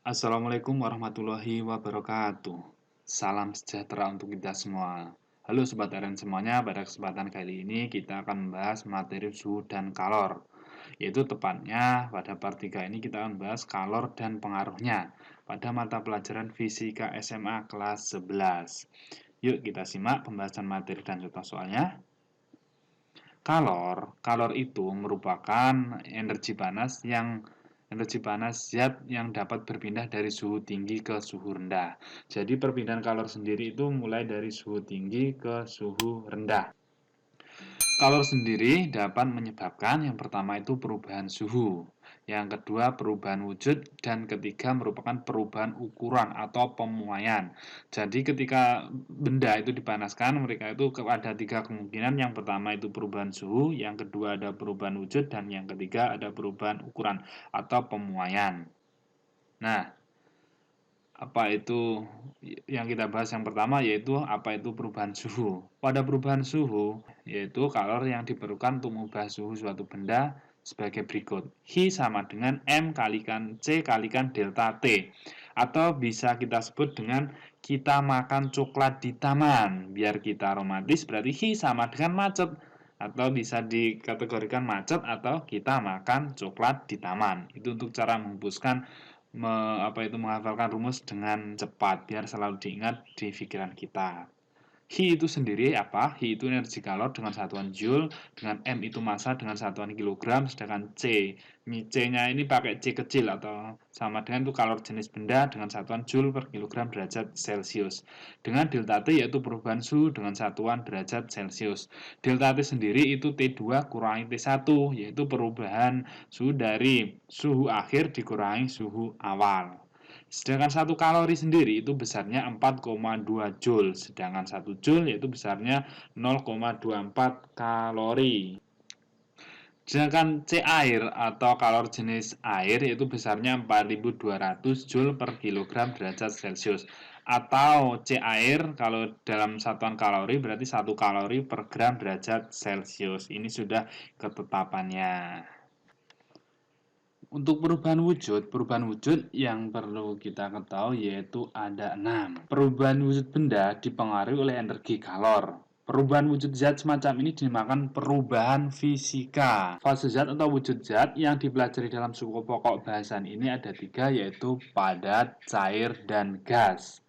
Assalamualaikum warahmatullahi wabarakatuh. Salam sejahtera untuk kita semua. Halo Sobat RN semuanya, pada kesempatan kali ini kita akan membahas materi suhu dan kalor. Yaitu tepatnya pada part 3 ini kita akan membahas kalor dan pengaruhnya pada mata pelajaran Fisika SMA kelas 11. Yuk kita simak pembahasan materi dan contoh soalnya. Kalor itu merupakan energi panas zat yang dapat berpindah dari suhu tinggi ke suhu rendah. Jadi perpindahan kalor sendiri itu mulai dari suhu tinggi ke suhu rendah. Kalor sendiri dapat menyebabkan yang pertama itu perubahan suhu, yang kedua perubahan wujud, dan ketiga merupakan perubahan ukuran atau pemuaian. Jadi ketika benda itu dipanaskan, mereka itu ada tiga kemungkinan. Yang pertama itu perubahan suhu, yang kedua ada perubahan wujud, dan yang ketiga ada perubahan ukuran atau pemuaian. Nah, apa itu yang kita bahas yang pertama yaitu apa itu perubahan suhu. Pada perubahan suhu yaitu kalor yang diperlukan untuk mengubah suhu suatu benda sebagai berikut. Hi sama dengan M kalikan C kalikan delta T. Atau bisa kita sebut dengan kita makan coklat di taman. Biar kita romantis berarti Hi sama dengan macet. Atau bisa dikategorikan macet atau kita makan coklat di taman. Itu untuk cara menghembuskan menghafalkan rumus dengan cepat biar selalu diingat di pikiran kita. Hi itu sendiri apa? Hi itu energi kalor dengan satuan joule, dengan M itu massa dengan satuan kilogram, sedangkan C-nya ini pakai C kecil atau sama dengan itu kalor jenis benda dengan satuan joule per kilogram derajat Celcius. Dengan delta T yaitu perubahan suhu dengan satuan derajat Celcius. Delta T sendiri itu T2 kurangi T1 yaitu perubahan suhu dari suhu akhir dikurangi suhu awal. Sedangkan satu kalori sendiri itu besarnya 4,2 joule, sedangkan 1 joule yaitu besarnya 0,24 kalori. Sedangkan C air atau kalor jenis air yaitu besarnya 4200 joule per kilogram derajat Celcius. Atau C air kalau dalam satuan kalori berarti 1 kalori per gram derajat Celcius. Ini sudah ketetapannya. Untuk perubahan wujud yang perlu kita ketahui yaitu ada 6. Perubahan wujud benda dipengaruhi oleh energi kalor. Perubahan wujud zat semacam ini dinamakan perubahan fisika. Fase zat atau wujud zat yang dipelajari dalam suku pokok bahasan ini ada 3 yaitu padat, cair, dan gas.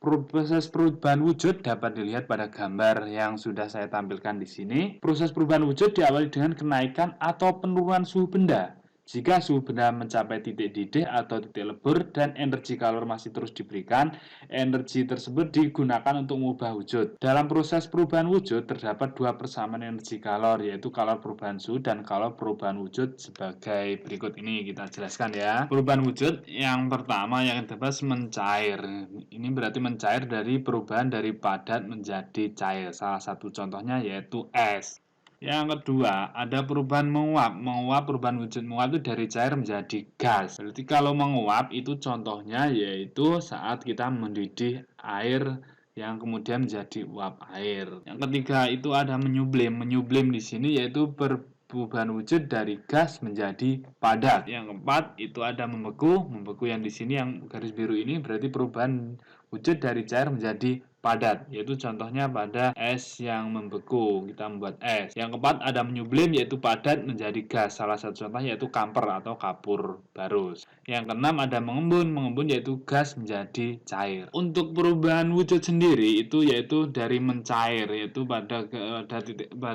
Proses perubahan wujud dapat dilihat pada gambar yang sudah saya tampilkan di sini. Proses perubahan wujud diawali dengan kenaikan atau penurunan suhu benda. Jika suhu benda mencapai titik didih atau titik lebur dan energi kalor masih terus diberikan, energi tersebut digunakan untuk mengubah wujud. Dalam proses perubahan wujud terdapat dua persamaan energi kalor, yaitu kalor perubahan suhu dan kalor perubahan wujud sebagai berikut ini kita jelaskan ya. Perubahan wujud yang pertama yang kita bahas mencair. Ini berarti mencair dari perubahan dari padat menjadi cair. Salah satu contohnya yaitu es. Yang kedua, ada perubahan menguap. Menguap, perubahan wujud menguap itu dari cair menjadi gas. Berarti kalau menguap itu contohnya yaitu saat kita mendidih air yang kemudian menjadi uap air. Yang ketiga itu ada menyublim. Menyublim di sini yaitu perubahan wujud dari gas menjadi padat. Yang keempat itu ada membeku. Membeku yang di sini yang garis biru ini berarti perubahan wujud dari cair menjadi padat, yaitu contohnya pada es yang membeku, kita membuat es. Yang keempat ada menyublim, yaitu padat menjadi gas. Salah satu contohnya yaitu kamper atau kapur barus. Yang keenam ada mengembun, mengembun yaitu gas menjadi cair. Untuk perubahan wujud sendiri itu yaitu dari mencair, yaitu pada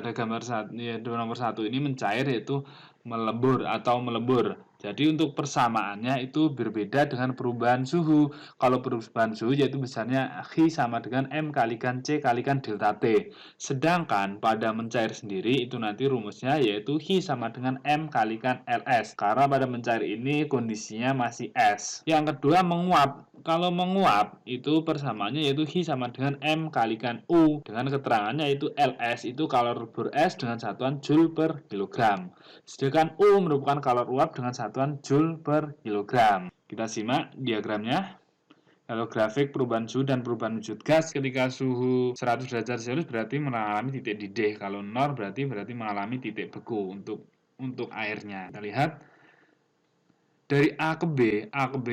gambar yaitu nomor 1 ini mencair yaitu melebur atau melebur. Jadi untuk persamaannya itu berbeda dengan perubahan suhu. Kalau perubahan suhu yaitu besarnya Hi sama dengan M kalikan C kalikan delta T. Sedangkan pada mencair sendiri itu nanti rumusnya yaitu Hi sama dengan M kalikan LS. Karena pada mencair ini kondisinya masih S. Yang kedua menguap. Kalau menguap itu persamaannya yaitu Hi sama dengan M kalikan U. Dengan keterangannya yaitu LS itu kalor lebur es dengan satuan joule per kilogram. Sedangkan U merupakan kalor uap dengan satuan joule per kilogram. Kita simak diagramnya. Kalau grafik perubahan suhu dan perubahan wujud gas ketika suhu 100 derajat Celcius berarti mengalami titik didih. Kalau 0 berarti mengalami titik beku untuk airnya. Kita lihat Dari A ke B,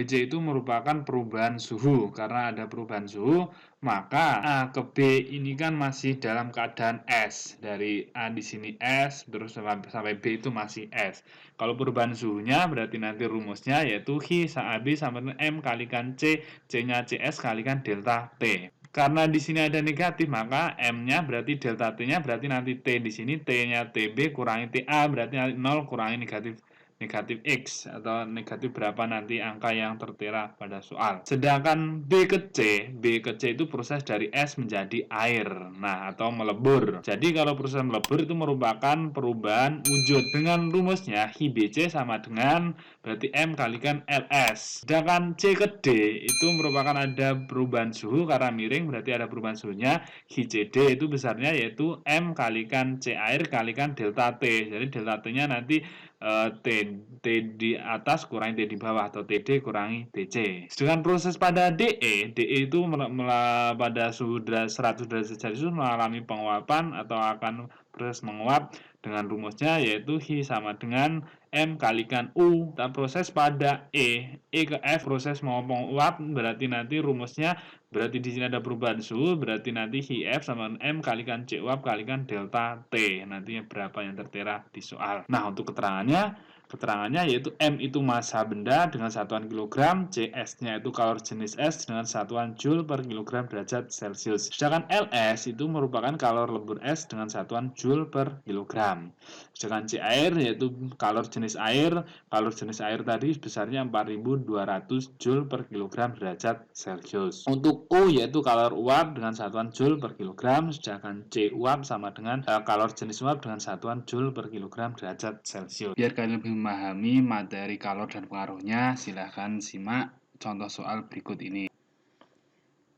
C itu merupakan perubahan suhu. Karena ada perubahan suhu, maka A ke B ini kan masih dalam keadaan S. Dari A di sini S, terus sampai B itu masih S. Kalau perubahan suhunya berarti nanti rumusnya yaitu Hi AB sama dengan M kalikan C, C-nya CS kalikan delta T. Karena di sini ada negatif, maka M-nya berarti delta T-nya berarti nanti T di sini T-nya TB kurangi TA berarti nanti 0 kurangi negatif X atau negatif berapa nanti angka yang tertera pada soal. Sedangkan B ke C itu proses dari es menjadi air, nah atau melebur. Jadi kalau proses melebur itu merupakan perubahan wujud. Dengan rumusnya Hi BC sama dengan berarti M kalikan LS. Sedangkan C ke D itu merupakan ada perubahan suhu karena miring berarti ada perubahan suhunya. Hi CD itu besarnya yaitu M kalikan C air kalikan delta T. Jadi delta T-nya nanti T di atas kurangi T di bawah atau TD kurangi TC. Sedangkan proses pada DE itu pada suhu 100 derajat Celcius mengalami penguapan atau akan proses menguap dengan rumusnya yaitu Hi sama dengan M kalikan U. Dan proses pada E ke F proses mau menguap berarti nanti rumusnya berarti di sini ada perubahan suhu berarti nanti Hi F sama M kalikan C uap kalikan delta T. Nantinya berapa yang tertera di soal. Nah, untuk keterangannya yaitu M itu massa benda dengan satuan kilogram, CS-nya itu kalori jenis S dengan satuan joule per kilogram derajat Celcius. Sedangkan LS itu merupakan kalori lebur S dengan satuan joule per kilogram. Sedangkan C air yaitu kalori jenis air tadi besarnya 4200 joule per kilogram derajat Celcius. Untuk U yaitu kalori uap dengan satuan joule per kilogram, sedangkan C uap sama dengan kalori jenis uap dengan satuan joule per kilogram derajat Celcius. Biar kalian lebih memahami materi kalor dan pengaruhnya, silahkan simak contoh soal berikut ini.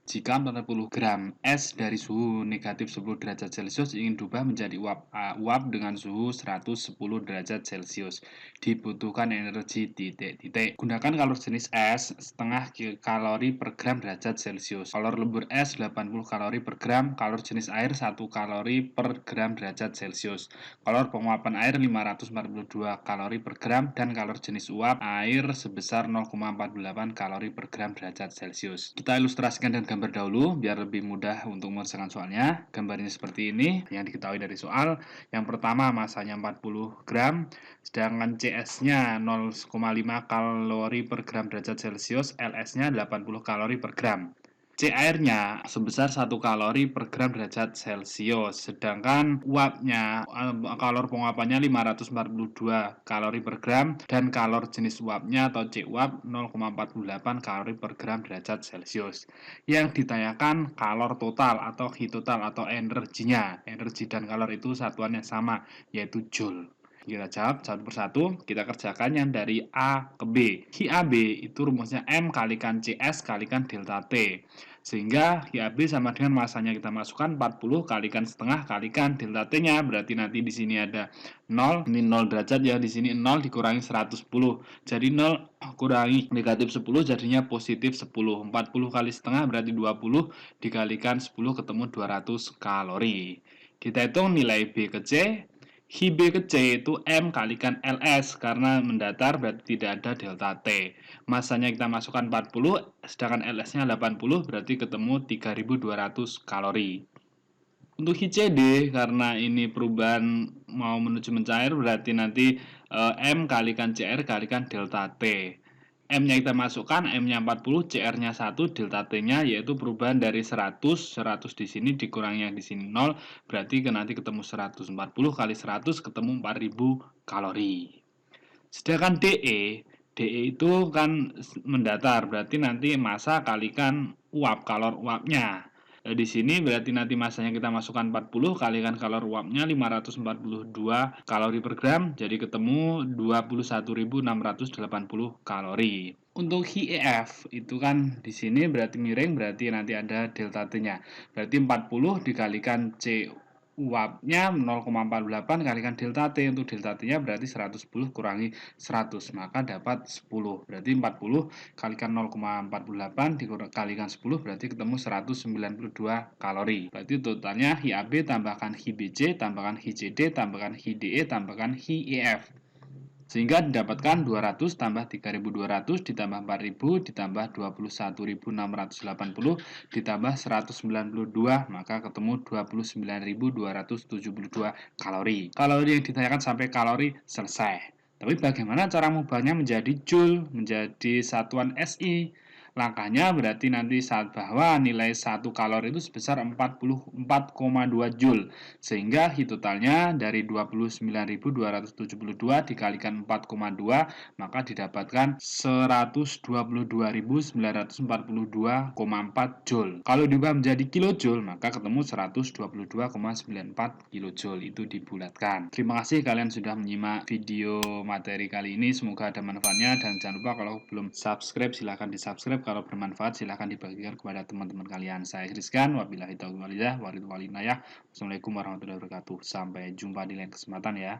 Jika 40 gram es dari suhu negatif 10 derajat Celcius ingin diubah menjadi uap dengan suhu 110 derajat Celcius, dibutuhkan energi titik-titik. Gunakan kalori jenis es setengah kalori per gram derajat Celcius. Kalori lebur es 80 kalori per gram, kalori jenis air 1 kalori per gram derajat Celcius. Kalori penguapan air 542 kalori per gram dan kalori jenis uap air sebesar 0,48 kalori per gram derajat Celcius. Kita ilustrasikan dengan gambar dahulu biar lebih mudah untuk mengerjakan soalnya. Gambarnya seperti ini yang diketahui dari soal. Yang pertama masanya 40 gram, sedangkan CS-nya 0,5 kalori per gram derajat Celcius, LS-nya 80 kalori per gram. C airnya sebesar 1 kalori per gram derajat Celcius, sedangkan uapnya kalori penguapannya 542 kalori per gram dan kalori jenis uapnya atau C uap 0,48 kalori per gram derajat Celcius. Yang ditanyakan kalor total atau Hi total atau energinya. Energi dan kalor itu satuannya sama yaitu joule. Kita jawab satu persatu, kita kerjakan yang dari A ke B. Hi AB itu rumusnya M kalikan CS kalikan delta T. Sehingga Hi AB sama dengan masanya kita masukkan 40 kalikan setengah kalikan delta T-nya. Berarti nanti di sini ada 0, ini 0 derajat ya, di sini 0 dikurangi 110. Jadi 0 kurangi negatif 10 jadinya positif 10. 40 kali setengah berarti 20 dikalikan 10 ketemu 200 kalori. Kita hitung nilai B ke C. Hi B ke C itu M kalikan LS karena mendatar berarti tidak ada delta T. Masanya kita masukkan 40, sedangkan LS-nya 80 berarti ketemu 3200 kalori. Untuk Hi C D karena ini perubahan mau menuju mencair berarti nanti M kalikan CR kalikan delta T. M-nya kita masukkan, M-nya 40, CR-nya 1, delta T-nya yaitu perubahan dari 100 di sini dikurangi yang di sini 0, berarti nanti ketemu 140 kali 100 ketemu 4000 kalori. Sedangkan DE itu kan mendatar, berarti nanti massa kalikan uap, kalor uapnya. Di sini berarti nanti masanya kita masukkan 40 kalikan kalori uapnya 542 kalori per gram, jadi ketemu 21.680 kalori. Untuk HIEF itu kan di sini berarti miring, berarti nanti ada delta T-nya. Berarti 40 dikalikan C uapnya 0,48 kalikan delta T. Untuk delta T-nya berarti 110 kurangi 100, maka dapat 10. Berarti 40 kalikan 0,48 dikalikan 10 berarti ketemu 192 kalori. Berarti totalnya HIAB tambahkan HIBC tambahkan HICD tambahkan HIDE tambahkan HIEF. Sehingga didapatkan 200 tambah 3.200 ditambah 4.000 ditambah 21.680 ditambah 192, maka ketemu 29.272 kalori. Kalori yang ditanyakan sampai kalori selesai. Tapi bagaimana cara mengubahnya menjadi joule, menjadi satuan SI? Langkahnya berarti nanti saat bahwa nilai 1 kalori itu sebesar 44,2 joule. Sehingga totalnya dari 29.272 dikalikan 4,2 maka didapatkan 122.942,4 joule. Kalau diubah menjadi kilojoule maka ketemu 122,94 kilojoule, itu dibulatkan. Terima kasih kalian sudah menyimak video materi kali ini, semoga ada manfaatnya dan jangan lupa kalau belum subscribe silahkan di subscribe, kalau bermanfaat silahkan dibagikan kepada teman-teman kalian. Saya Rizkan, wabillahi taufiq walhidayah, Assalamualaikum warahmatullahi wabarakatuh. Sampai jumpa di lain kesempatan ya.